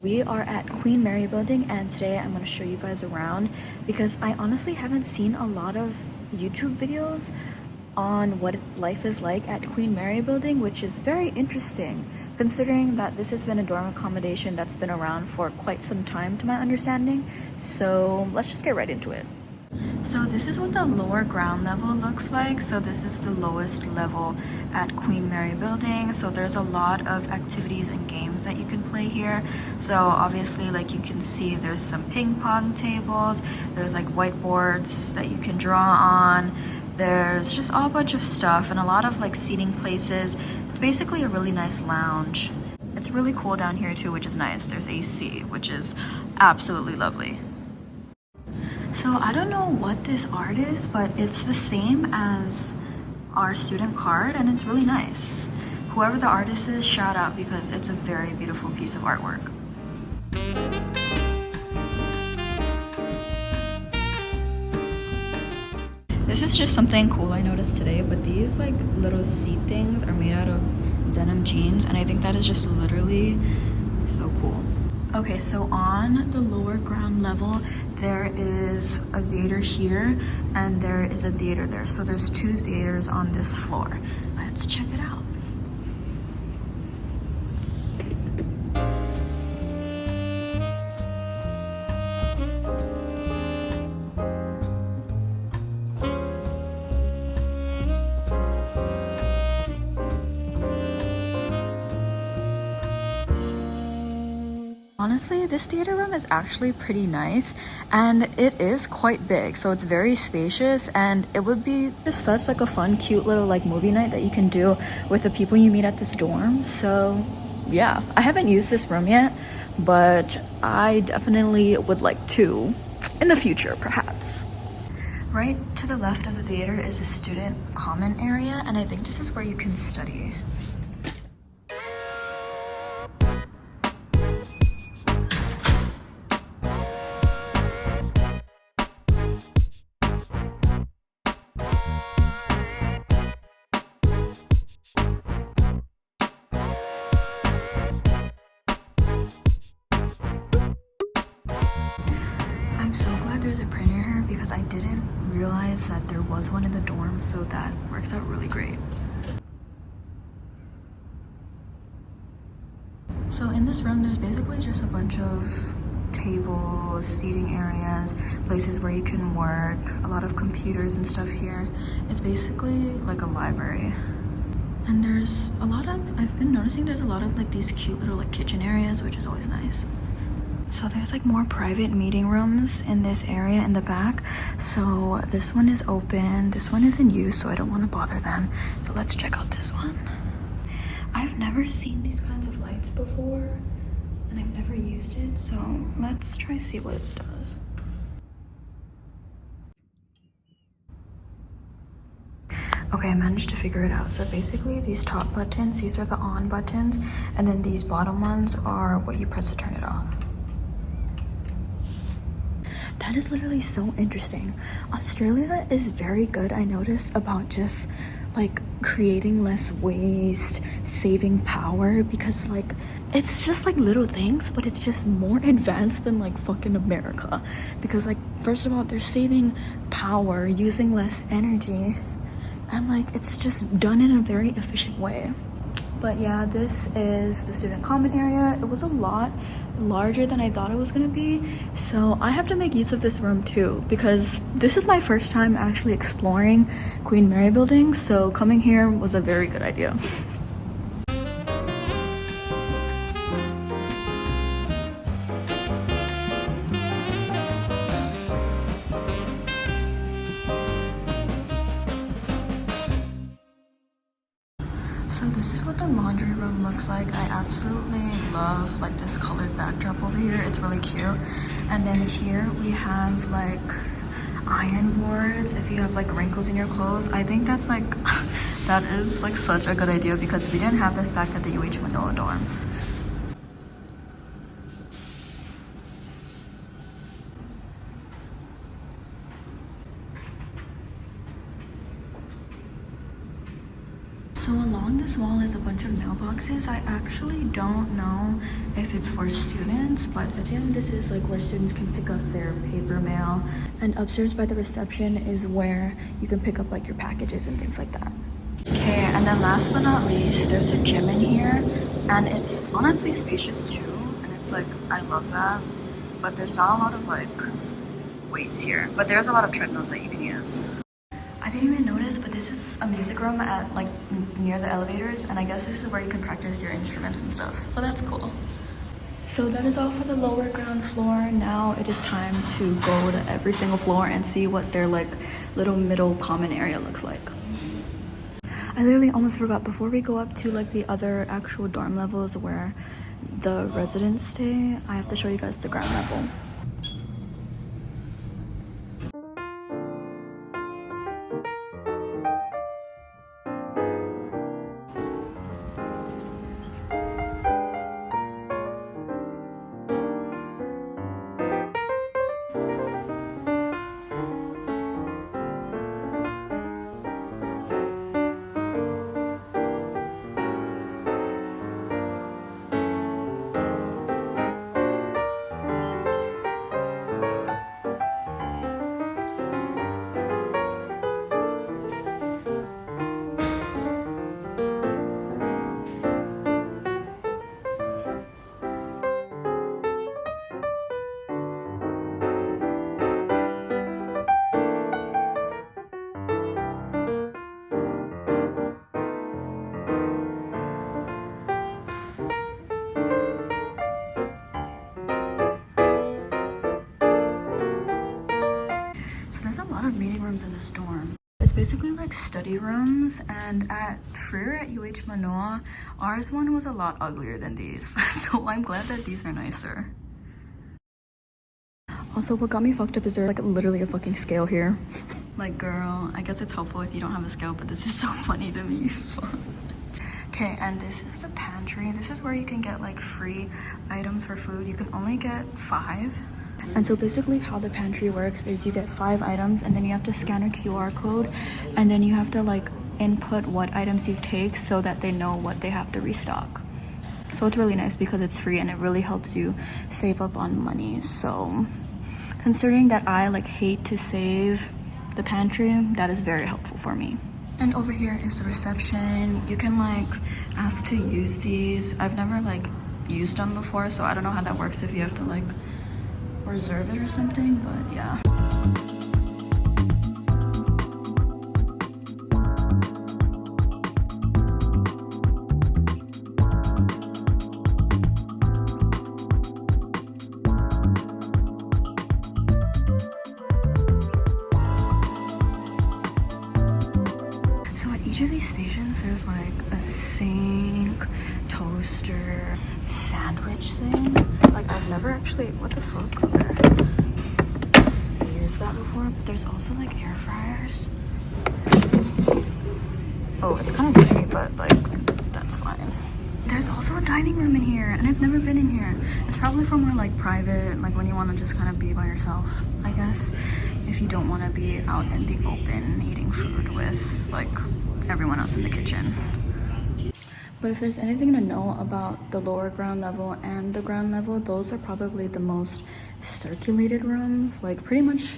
We are at Queen Mary building and today I'm going to show you guys around because I honestly haven't seen a lot of YouTube videos on what life is like at Queen Mary building, which is very interesting considering that this has been a dorm accommodation that's been around for quite some time to my understanding. So let's just get right into it. So this is what the lower ground level looks like. So this is the lowest level at Queen Mary building. So there's a lot of activities and games that you can play here. So obviously, like you can see, there's some ping pong tables, there's like whiteboards that you can draw on, there's just all a bunch of stuff and a lot of like seating places. It's basically a really nice lounge. It's really cool down here too, which is nice. There's AC, which is absolutely lovely. So I don't know what this art is, but it's the same as our student card and it's really nice. Whoever the artist is, shout out because it's a very beautiful piece of artwork. This is just something cool I noticed today, but these like little seat things are made out of denim jeans and I think that is just literally so cool. Okay, so on the lower ground level, there is a theater here and there is a theater there. So there's two theaters on this floor. Let's check it out. Honestly, this theater room is actually pretty nice and it is quite big, so it's very spacious and it would be just such like a fun, cute little like movie night that you can do with the people you meet at this dorm. So yeah, I haven't used this room yet, but I definitely would like to in the future, perhaps. Right to the left of the theater is a student common area and I think this is where you can study. I'm so glad there's a printer here because I didn't realize that there was one in the dorm, so that works out really great. So in this room, there's basically just a bunch of tables, seating areas, places where you can work, a lot of computers and stuff here. It's basically like a library. And there's a lot of, I've been noticing there's a lot of like these cute little like kitchen areas, which is always nice. So there's like more private meeting rooms in this area in the back. So this one is open, this one is in use, so I don't want to bother them. So let's check out this one. I've never seen these kinds of lights before and I've never used it, so let's try to see what it does. Okay, I managed to figure it out. So basically these top buttons, these are the on buttons, and then these bottom ones are what you press to turn it off. That is literally so interesting. Australia is very good, I noticed, about just like creating less waste, saving power, because like it's just like little things, but it's just more advanced than like fucking America. Because like first of all, they're saving power, using less energy, and like it's just done in a very efficient way. But yeah, this is the student common area. It was a lot larger than I thought it was gonna be, so I have to make use of this room too because this is my first time actually exploring Queen Mary building, so coming here was a very good idea. So this is what the laundry room looks like. I absolutely love like this colored backdrop over here. It's really cute. And then here we have like iron boards if you have like wrinkles in your clothes. I think that's like that is like such a good idea because we didn't have this back at the UH Manoa dorms. So along this wall is a bunch of mailboxes. I actually don't know if it's for students, but again, this is like where students can pick up their paper mail. And upstairs by the reception is where you can pick up like your packages and things like that. Okay, and then last but not least, there's a gym in here, and it's honestly spacious too. And it's like, I love that, but there's not a lot of like weights here, but there's a lot of treadmills that you can use. I didn't even notice, but this is a music room at like near the elevators, and I guess this is where you can practice your instruments and stuff, so that's cool. So that is all for the lower ground floor. Now it is time to go to every single floor and see what their like little middle common area looks like. I literally almost forgot, before we go up to like the other actual dorm levels where the residents stay, I have to show you guys the ground level. There's a lot of meeting rooms in this dorm. It's basically like study rooms, and at Freer at UH Manoa, ours one was a lot uglier than these. So I'm glad that these are nicer. Also, what got me fucked up is there like literally a fucking scale here. Like, girl, I guess it's helpful if you don't have a scale, but this is so funny to me. Okay, and this is the pantry. This is where you can get like free items for food. You can only get 5. And so basically how the pantry works is you get 5 items, and then you have to scan a QR code, and then you have to like input what items you take so that they know what they have to restock. So it's really nice because it's free, and it really helps you save up on money. So considering that I like hate to save the pantry, that is very helpful for me. And over here is the reception. You can like ask to use these. I've never like used them before, so I don't know how that works, if you have to like reserve it or something, but yeah. So at each of these stations there's like a sink, toaster, sandwich thing. Like, I've never actually, what the fuck, used that before, but there's also like air fryers. Oh, it's kind of dirty, but like, that's fine. There's also a dining room in here, and I've never been in here. It's probably for more like private, like when you want to just kind of be by yourself, I guess. If you don't want to be out in the open eating food with like everyone else in the kitchen. But if there's anything to know about the lower ground level and the ground level, those are probably the most circulated rooms. Like pretty much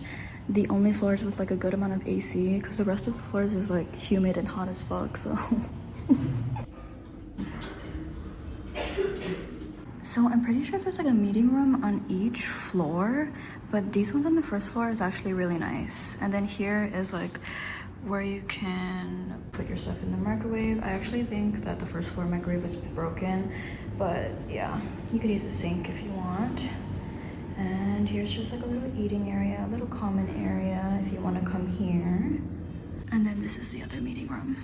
the only floors with like a good amount of AC, because the rest of the floors is like humid and hot as fuck, so. So I'm pretty sure there's like a meeting room on each floor, but these ones on the first floor is actually really nice. And then here is like where you can put your stuff in the microwave. I actually think that the first floor microwave is broken, but yeah, you could use the sink if you want. And here's just like a little eating area, a little common area if you want to come here. And then this is the other meeting room.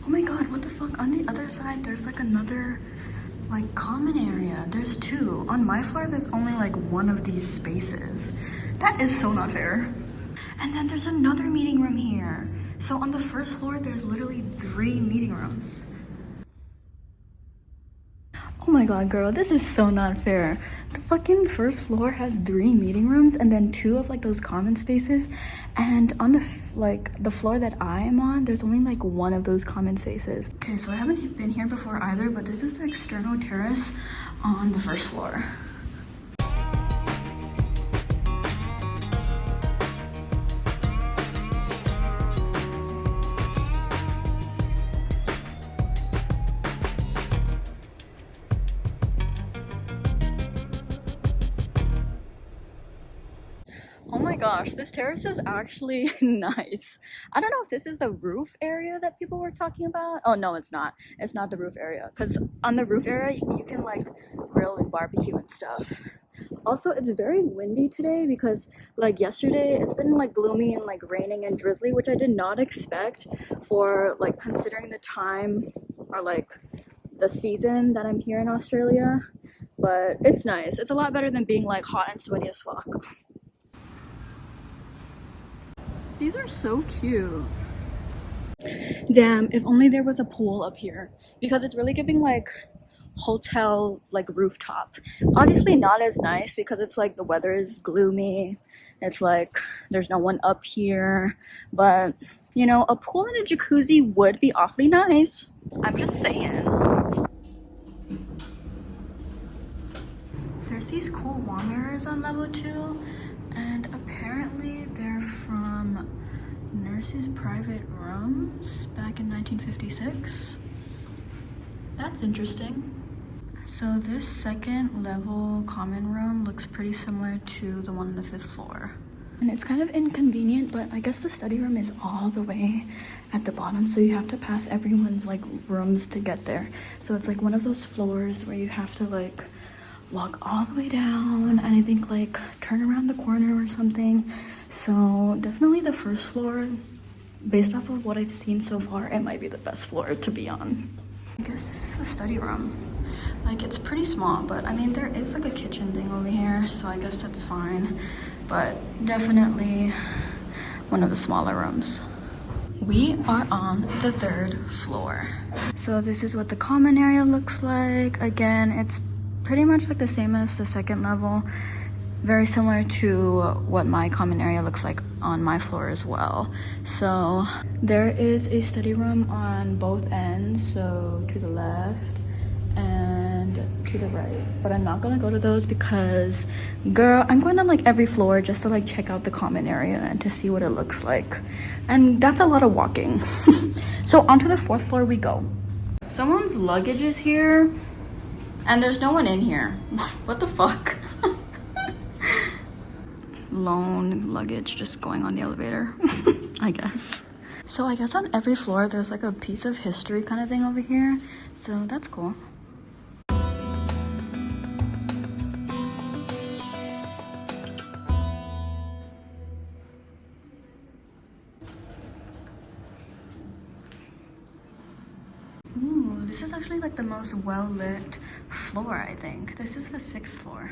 Oh my god, what the fuck? On the other side, there's like another like common area. There's 2. On my floor, there's only like 1 of these spaces. That is so not fair. And then there's another meeting room here. So on the first floor, there's literally 3 meeting rooms. Oh my god, girl, this is so not fair. The fucking first floor has 3 meeting rooms and then 2 of like those common spaces, and on the the floor that I am on, there's only like 1 of those common spaces. Okay, so I haven't been here before either, but this is the external terrace on the first floor. Oh my gosh, this terrace is actually nice. I don't know if this is the roof area that people were talking about. Oh no, it's not. It's not the roof area. Because on the roof area, you can like grill and barbecue and stuff. Also, it's very windy today because like yesterday, it's been like gloomy and like raining and drizzly, which I did not expect for like considering the time or like the season that I'm here in Australia. But it's nice. It's a lot better than being like hot and sweaty as fuck. These are so cute. Damn, if only there was a pool up here, because it's really giving like hotel like rooftop. Obviously not as nice because it's like the weather is gloomy. It's like there's no one up here, but you know, a pool and a jacuzzi would be awfully nice. I'm just saying. There's these cool wall mirrors on level 2, and apparently they're from nurses' private rooms back in 1956. That's interesting. So this second level common room looks pretty similar to the one on the 5th floor. And it's kind of inconvenient, but I guess the study room is all the way at the bottom, so you have to pass everyone's like rooms to get there. So it's like one of those floors where you have to like walk all the way down and I think like turn around the corner or something. So definitely the first floor, based off of what I've seen so far, it might be the best floor to be on. I guess this is the study room. Like it's pretty small, but I mean there is like a kitchen thing over here, so I guess that's fine. But definitely one of the smaller rooms. We are on the 3rd floor. So this is what the common area looks like. Again, it's pretty much like the same as the 2nd level. Very similar to what my common area looks like on my floor as well. So there is a study room on both ends, so to the left and to the right, but I'm not gonna go to those because girl, I'm going to like every floor just to like check out the common area and to see what it looks like, and that's a lot of walking. So onto the 4th floor we go. Someone's luggage is here and there's no one in here. What the fuck? Lone luggage just going on the elevator. I guess. So I guess on every floor there's like a piece of history kind of thing over here, so that's cool. Ooh, this is actually like the most well-lit floor, I think. This is the 6th floor.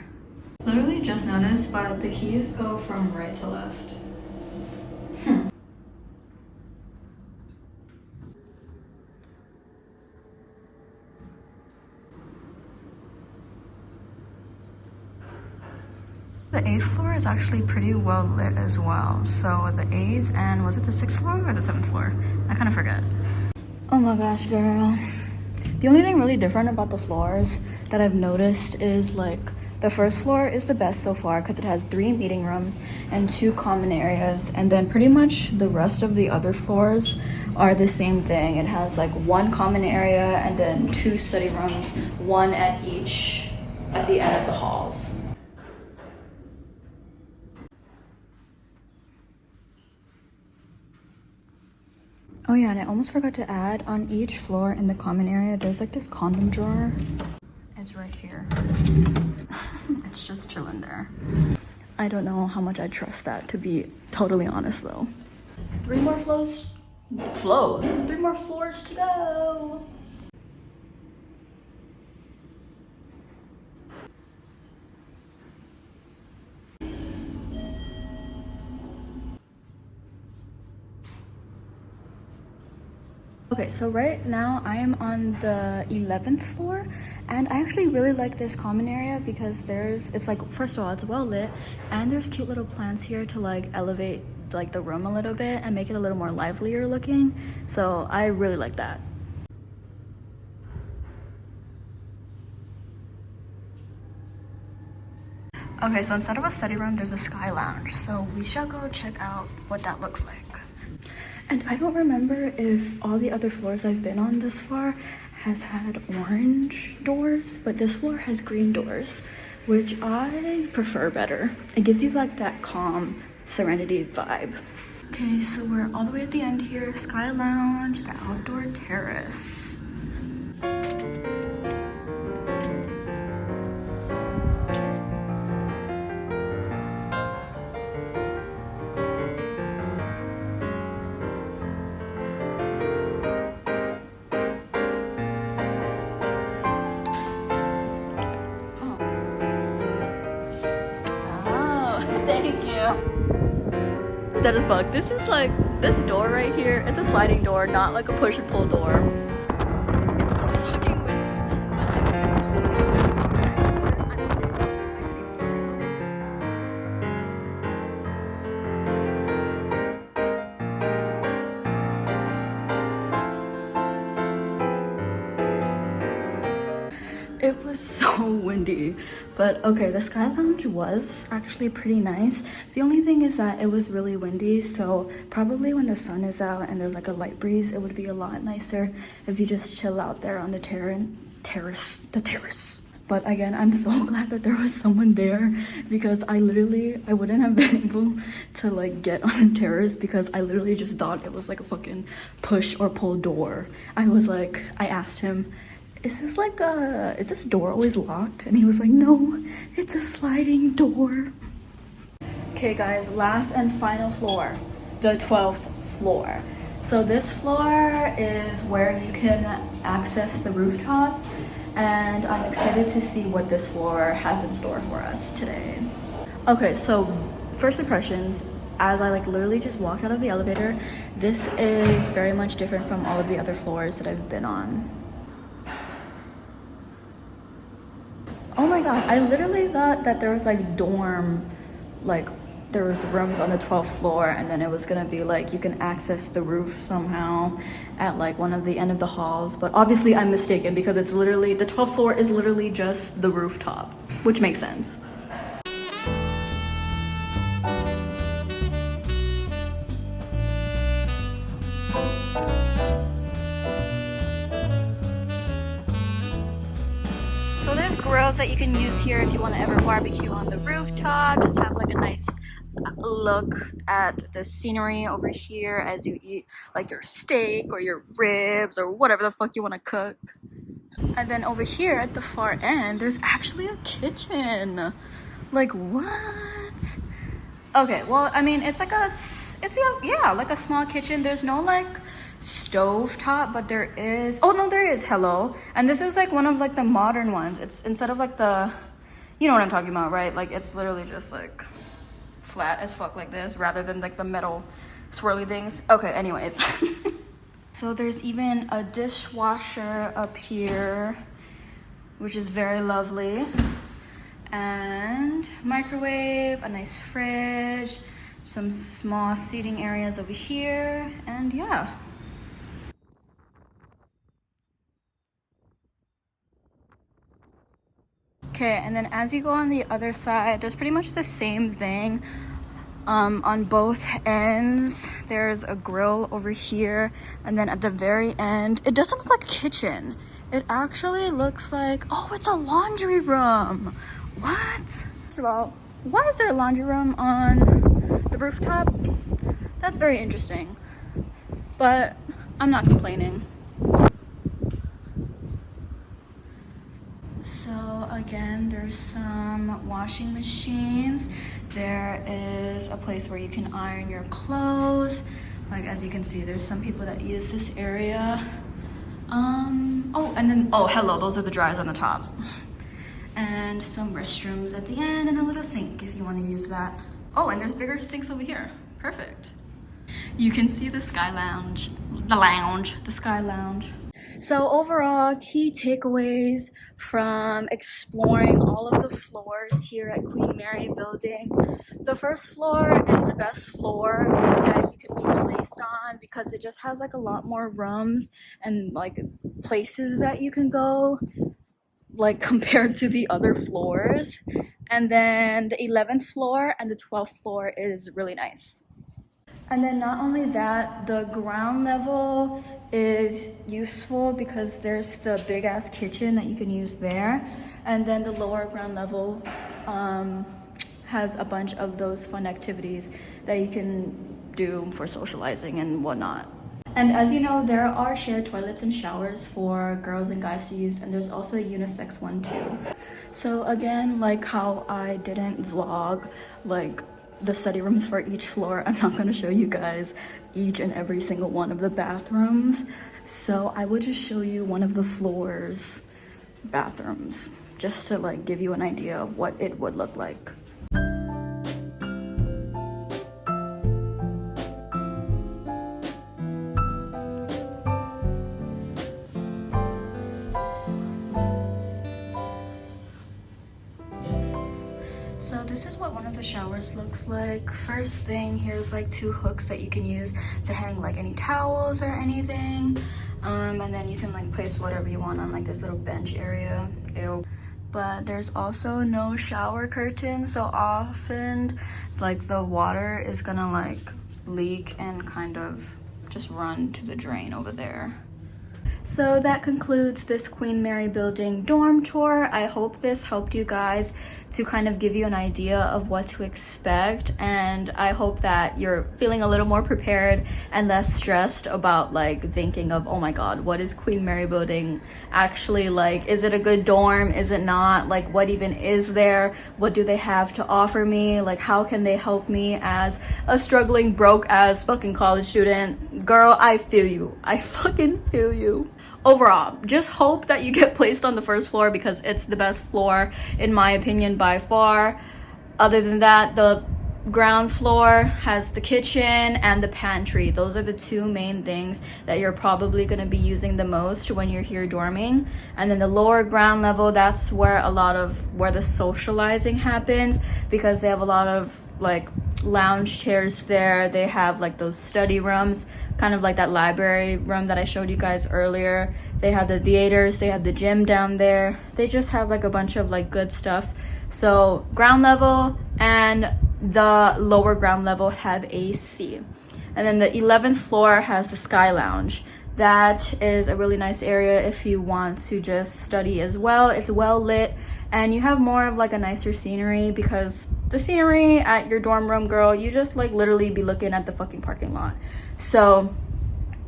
Literally just noticed, but the keys go from right to left. The 8th floor is actually pretty well lit as well. So the 8th and was it the 6th floor or the 7th floor? I kind of forget. Oh my gosh, girl. The only thing really different about the floors that I've noticed is like the first floor is the best so far because it has 3 meeting rooms and 2 common areas, and then pretty much the rest of the other floors are the same thing. It has like 1 common area and then 2 study rooms, 1 at the end of the halls. Oh yeah, and I almost forgot to add, on each floor in the common area there's like this condom drawer. It's right here. It's just chilling there. I don't know how much I trust that, to be totally honest though. 3 more floors. 3 more floors to go. Okay, so right now I am on the 11th floor, And I actually really like this common area because it's like, first of all, it's well lit, and there's cute little plants here to like elevate like the room a little bit and make it a little more livelier looking. So I really like that. Okay, so instead of a study room, there's a sky lounge. So we shall go check out what that looks like. And I don't remember if all the other floors I've been on this far has had orange doors, but this floor has green doors, which I prefer better. It gives you like that calm serenity vibe. Okay, so we're all the way at the end here. Sky Lounge, the outdoor terrace. Thank you. That is fuck. This is like, this door right here, it's a sliding door, not like a push and pull door. It's so fucking windy, but I think it's so It was so windy, but okay, the Sky Lounge was actually pretty nice. The only thing is that it was really windy, so probably when the sun is out and there's like a light breeze, it would be a lot nicer if you just chill out there on the terrace. But again, I'm so glad that there was someone there because I wouldn't have been able to like get on a terrace because I literally just thought it was like a fucking push or pull door. I asked him, is this door always locked? And he was like, no, it's a sliding door. Okay guys, last and final floor, the 12th floor. So this floor is where you can access the rooftop, and I'm excited to see what this floor has in store for us today. Okay, so first impressions, as I like literally just walked out of the elevator, this is very much different from all of the other floors that I've been on. Oh my god, I literally thought that there was like there was rooms on the 12th floor, and then it was gonna be like you can access the roof somehow at like one of the end of the halls, but obviously I'm mistaken because it's literally, the 12th floor is literally just the rooftop, which makes sense. So there's grills that you can use here if you want to ever barbecue on the rooftop. Just have like a nice look at the scenery over here as you eat like your steak or your ribs or whatever the fuck you want to cook. And then over here at the far end, there's actually a kitchen. Like what? Okay, well, I mean, it's like like a small kitchen. There's no like stove top, but there is, oh no, there is, hello. And this is like one of like the modern ones. It's instead of like the, you know what I'm talking about, right? Like it's literally just like flat as fuck like this rather than like the metal swirly things. Okay, anyways. So there's even a dishwasher up here, which is very lovely. And microwave, a nice fridge, some small seating areas over here, and yeah. Okay, and then as you go on the other side, there's pretty much the same thing. On both ends, there's a grill over here, and then at the very end, it doesn't look like a kitchen. It actually looks like, oh, it's a laundry room. What? First of all, why is there a laundry room on the rooftop? That's very interesting, but I'm not complaining. So again, there's some washing machines. There is a place where you can iron your clothes. Like as you can see, there's some people that use this area. Oh, and then, oh, hello, those are the dryers on the top. And some restrooms at the end and a little sink if you want to use that. Oh, and there's bigger sinks over here. Perfect. You can see the Sky Lounge, the Sky Lounge. So overall, key takeaways from exploring all of the floors here at Queen Mary Building. The first floor is the best floor that you can be placed on because it just has like a lot more rooms and like places that you can go, like compared to the other floors. And then the 11th floor and the 12th floor is really nice. And then not only that, the ground level is useful because there's the big ass kitchen that you can use there. And then the lower ground level has a bunch of those fun activities that you can do for socializing and whatnot. And as you know, there are shared toilets and showers for girls and guys to use, and there's also a unisex one too. So again, like how I didn't vlog like the study rooms for each floor, I'm not gonna show you guys each and every single one of the bathrooms. So I will just show you one of the floors' bathrooms, just to like give you an idea of what it would look like. So this is what one of the showers looks like. First thing, here's like 2 hooks that you can use to hang like any towels or anything. And then you can like place whatever you want on like this little bench area. Ew. But there's also no shower curtain, so often like the water is gonna like leak and kind of just run to the drain over there. So that concludes this Queen Mary Building dorm tour. I hope this helped you guys to kind of give you an idea of what to expect, and I hope that you're feeling a little more prepared and less stressed about like thinking of, oh my god, what is Queen Mary Building actually like? Is it a good dorm? Is it not? Like, what even is there? What do they have to offer me? Like, how can they help me as a struggling broke ass fucking college student? Girl, I feel you. I fucking feel you. Overall, just hope that you get placed on the first floor because it's the best floor in my opinion by far. Other than that, the ground floor has the kitchen and the pantry. Those are the 2 main things that you're probably going to be using the most when you're here dorming. And then the lower ground level, that's where where the socializing happens, because they have a lot of like lounge chairs there. They have like those study rooms, kind of like that library room that I showed you guys earlier. They have the theaters, they have the gym down there. They just have like a bunch of like good stuff. So ground level and the lower ground level have AC. And then the 11th floor has the Sky Lounge. That is a really nice area if you want to just study as well. It's well lit and you have more of like a nicer scenery, because the scenery at your dorm room, girl, you just like literally be looking at the fucking parking lot. So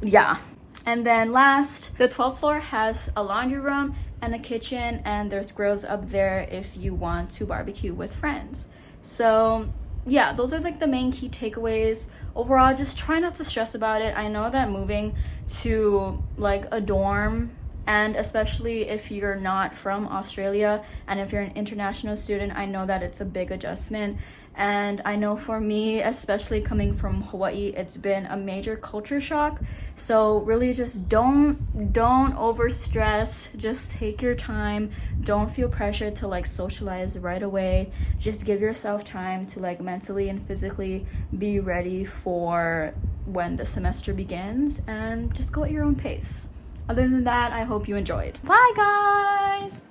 yeah. And then last, the 12th floor has a laundry room and a kitchen, and there's grills up there if you want to barbecue with friends. So yeah, those are like the main key takeaways. Overall, just try not to stress about it. I know that moving to like a dorm, and especially if you're not from Australia and if you're an international student, I know that it's a big adjustment. And I know for me, especially coming from Hawaii, it's been a major culture shock. So really just don't over stress. Just take your time. Don't feel pressure to like socialize right away. Just give yourself time to like mentally and physically be ready for when the semester begins, and just go at your own pace. Other than that, I hope you enjoyed. Bye guys!